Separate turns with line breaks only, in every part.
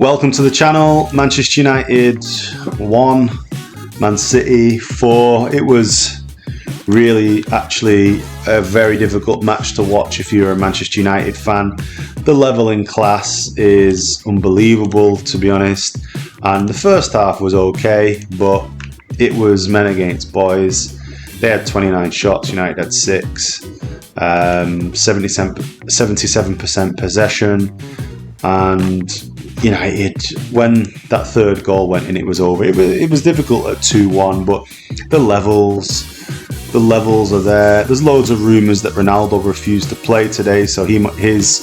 Welcome to the channel. Manchester United 1, Man City 4. It was really actually a very difficult match to watch if you're a Manchester United fan. The level in class is unbelievable, to be honest, and the first half was okay, but it was men against boys. They had 29 shots, United had 6, 77% possession, and United, when that third goal went in, it was over. It was difficult at 2-1, but the levels are there. There's loads of rumours that Ronaldo refused to play today, so his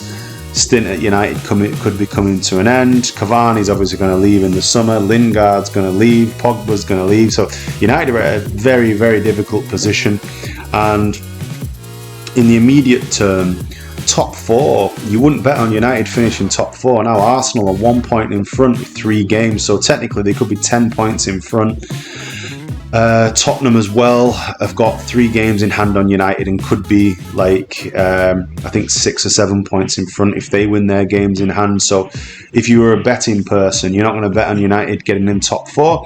stint at United could be coming to an end. Cavani's obviously going to leave in the summer. Lingard's going to leave. Pogba's going to leave. So United are at a very, very difficult position, and in the immediate term, top 4, you wouldn't bet on United finishing top 4. Now Arsenal are 1 point in front with 3 games, so technically they could be 10 points in front. Tottenham as well have got 3 games in hand on United and could be like I think 6 or 7 points in front if they win their games in hand. So if you were a betting person, you're not going to bet on United getting in top 4.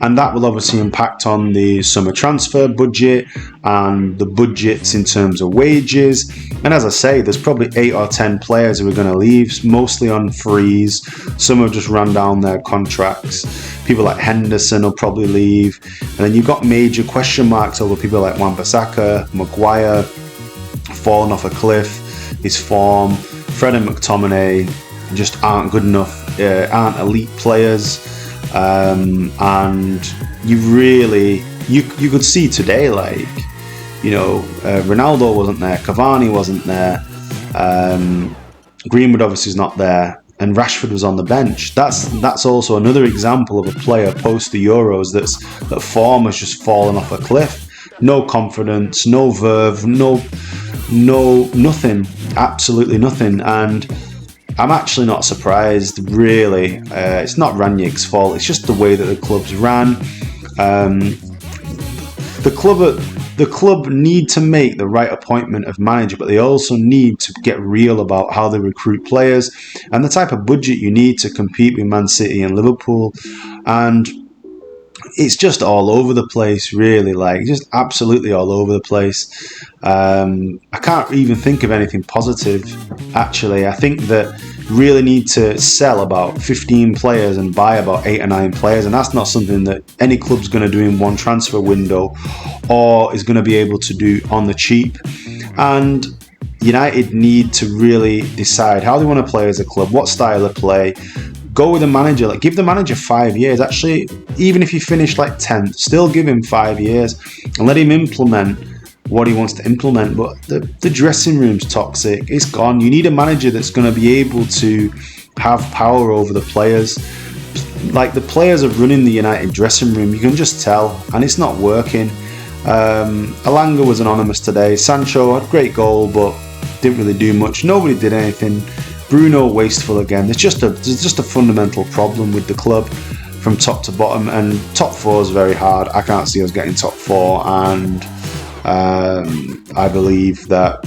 And that will obviously impact on the summer transfer budget and the budgets in terms of wages. And as I say, there's probably 8 or 10 players who are going to leave, mostly on freeze. Some have just run down their contracts. People like Henderson will probably leave. And then you've got major question marks over people like Wan-Bissaka, Maguire, falling off a cliff, his form. Fred and McTominay just aren't good enough, aren't elite players. And you could see today, Ronaldo wasn't there, Cavani wasn't there, Greenwood obviously is not there, and Rashford was on the bench. That's also another example of a player post the Euros that form has just fallen off a cliff. No confidence, no verve, no nothing, absolutely nothing. And I'm actually not surprised, really. It's not Rangnick's fault. It's just the way that the club's ran. The club need to make the right appointment of manager, but they also need to get real about how they recruit players and the type of budget you need to compete with Man City and Liverpool. And it's just all over the place, really, just absolutely all over the place. I can't even think of anything positive, actually. I think that really need to sell about 15 players and buy about 8 or 9 players, and that's not something that any club's going to do in one transfer window or is going to be able to do on the cheap. And United need to really decide how they want to play as a club, what style of play. Go with a manager, give the manager 5 years. Actually, even if you finish 10th, still give him 5 years and let him implement what he wants to implement. But the dressing room's toxic. It's gone. You need a manager that's going to be able to have power over the players. The players are running the United dressing room. You can just tell, and it's not working. Alanga was anonymous today. Sancho had a great goal, but didn't really do much. Nobody did anything. Bruno wasteful again. There's just a fundamental problem with the club from top to bottom, and top 4 is very hard. I can't see us getting top 4, and I believe that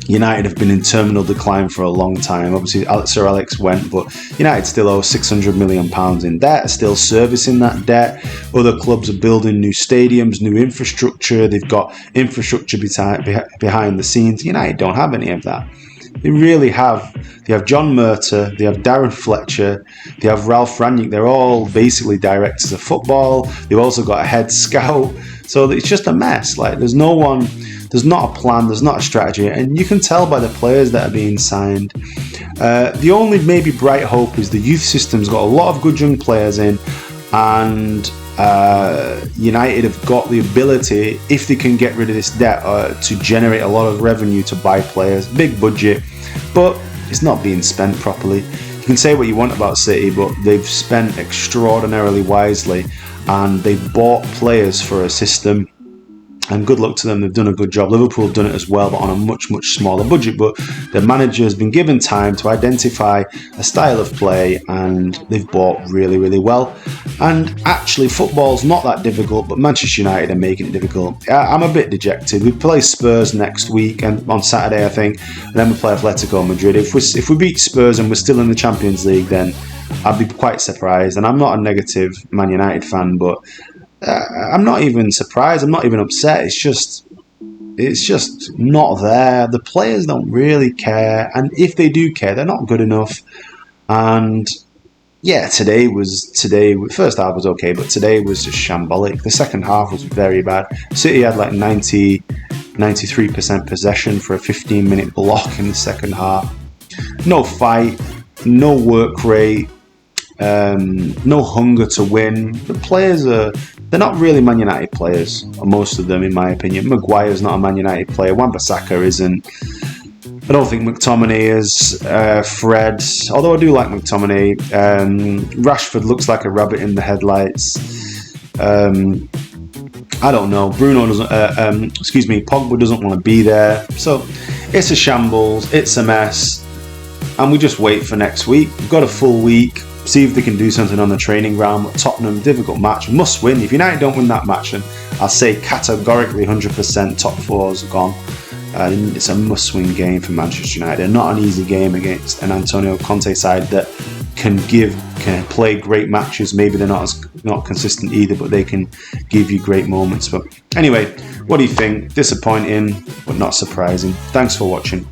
United have been in terminal decline for a long time. Obviously, Sir Alex went, but United still owe £600 million in debt, still servicing that debt. Other clubs are building new stadiums, new infrastructure. They've got infrastructure behind the scenes. United don't have any of that. They really have. They have John Murta, they have Darren Fletcher, they have Ralph Rangnick. They're all basically directors of football. They've also got a head scout. So it's just a mess. There's no one, there's not a plan, there's not a strategy. And you can tell by the players that are being signed. The only maybe bright hope is the youth system's got a lot of good young players in, and United have got the ability, if they can get rid of this debt, to generate a lot of revenue to buy players. Big budget, but it's not being spent properly. You can say what you want about City, but they've spent extraordinarily wisely, and they've bought players for a system. And good luck to them, they've done a good job. Liverpool have done it as well, but on a much, much smaller budget. But the manager has been given time to identify a style of play, and they've bought really, really well. And actually, football's not that difficult, but Manchester United are making it difficult. I'm a bit dejected. We play Spurs next week, and on Saturday, I think, and then we play Atletico Madrid. If we beat Spurs and we're still in the Champions League, then I'd be quite surprised. And I'm not a negative Man United fan, but I'm not even surprised. I'm not even upset. It's just not there. The players don't really care, and if they do care, they're not good enough. And yeah, today. First half was okay, but today was just shambolic. The second half was very bad. City had like 93% possession for a 15-minute block in the second half. No fight, no work rate, no hunger to win. The players they're not really Man United players, most of them in my opinion. Maguire's not a Man United player. Wan-Bissaka isn't. I don't think McTominay is. Fred, although I do like McTominay. Rashford looks like a rabbit in the headlights. I don't know. Pogba doesn't want to be there. So it's a shambles. It's a mess. And we just wait for next week. We've got a full week. See if they can do something on the training ground. But Tottenham, difficult match. Must win. If United don't win that match, then I'll say categorically 100% top four's gone. It's a must-win game for Manchester United. Not an easy game against an Antonio Conte side that can play great matches. Maybe they're not consistent either, but they can give you great moments. But anyway, what do you think? Disappointing, but not surprising. Thanks for watching.